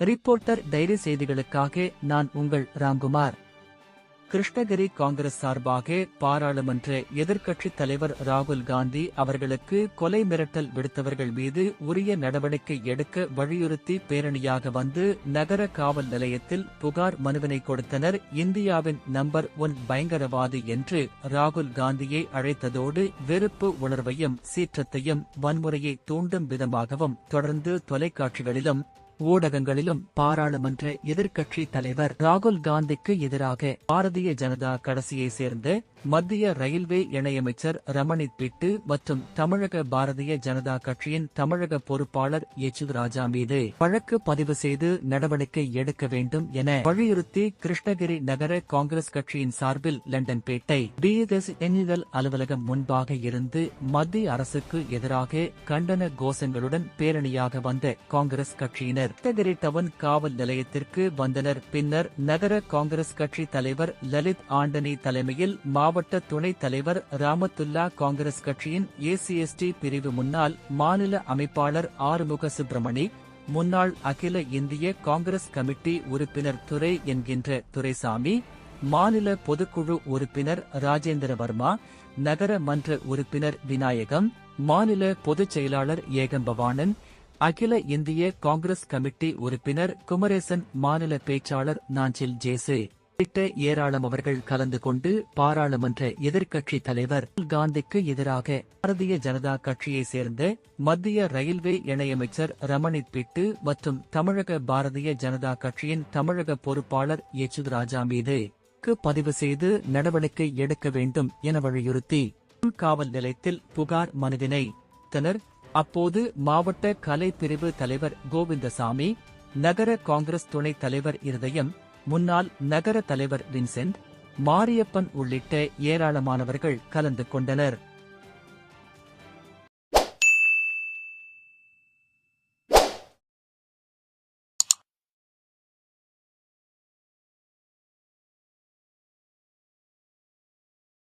Reporter diary செய்திகளுக்காக நான் உங்கள் ராம்குமார். கிருஷ்ணகிரி காங்கிரஸ் சார்பாக பாராளுமன்ற எதிர்க்கட்சித் தலைவர் ராகுல் காந்தி அவர்களுக்கு கொலை மிரட்டல் விடுத்தவர்கள் மீது உரிய நடவடிக்கை எடுக்க வலியுறுத்தி பேரணியாக வந்து நகர காவல் நிலையத்தில் புகார் மனுவினை கொடுத்தனர். இந்தியாவின் நம்பர் 1 பயங்கரவாதி என்று ராகுல் காந்தியை அழைத்ததோடு வெறுப்பு உணர்வையும் சீற்றத்தையும் வன்முறையை தூண்டும் விதமாகவும் தொடர்ந்து தொலைக்காட்சிகளிலும் ஊடகங்களிலும் பாராளுமன்ற எதிர்க்கட்சி தலைவர் ராகுல் காந்திக்கு எதிராக பாரதிய ஜனதா கட்சியை சேர்ந்த மத்திய ரயில்வே இணையமைச்சர் ரமணித் பிட்டு மற்றும் தமிழக பாரதிய ஜனதா கட்சியின் தமிழக பொறுப்பாளர் எச். ராஜா மீது வழக்கு பதிவு செய்து நடவடிக்கை எடுக்க வேண்டும் என வலியுறுத்தி கிருஷ்ணகிரி நகர காங்கிரஸ் கட்சியின் சார்பில் லண்டன்பேட்டை BSNL அலுவலகம் முன்பாக இருந்து மத்திய அரசுக்கு எதிராக கண்டன கோஷங்களுடன் பேரணியாக வந்த காங்கிரஸ் கட்சியினர் கிருஷ்ணகிரி டவுன் காவல் நிலையத்திற்கு வந்தனர். பின்னர் நகர காங்கிரஸ் கட்சி தலைவர் லலித் ஆண்டனி தலைமையில் மாவட்ட துணைத் தலைவர் ராமத்துல்லா, காங்கிரஸ் கட்சியின் ACST பிரிவு முன்னாள் மாநில அமைப்பாளர் ஆறுமுக சுப்பிரமணி, முன்னாள் அகில இந்திய காங்கிரஸ் கமிட்டி உறுப்பினர் துரை என்கின்ற துரைசாமி, மாநில பொதுக்குழு உறுப்பினர் ராஜேந்திர வர்மா, நகர மன்ற உறுப்பினர் விநாயகம், மாநில பொதுச் செயலாளர் ஏகம்பவானன், அகில இந்திய காங்கிரஸ் கமிட்டி உறுப்பினர் குமரேசன், மாநில பேச்சாளர் நாஞ்சில் ஜேசு உள்ளிட்ட ஏராளம் அவர்கள் கலந்து கொண்டு பாராளுமன்ற எதிர்க்கட்சி தலைவர் காந்திக்கு எதிராக பாரதிய ஜனதா கட்சியை சேர்ந்த மத்திய ரயில்வே இணையமைச்சர் ரமணித் பிட்டு மற்றும் தமிழக பாரதிய ஜனதா கட்சியின் தமிழக பொறுப்பாளர் எச். ராஜா மீது பதிவு செய்து நடவடிக்கை எடுக்க வேண்டும் என வலியுறுத்தி காவல் நிலையத்தில் புகார் மனுவினை தனர். அப்போது மாவட்ட கலை பிரிவு தலைவர் கோவிந்தசாமி, நகர காங்கிரஸ் துணைத் தலைவர் இருதயம், முன்னாள் நகர தலைவர் வின்சென்ட், மாரியப்பன் உள்ளிட்ட ஏராளமானவர்கள் கலந்து கொண்டனர்.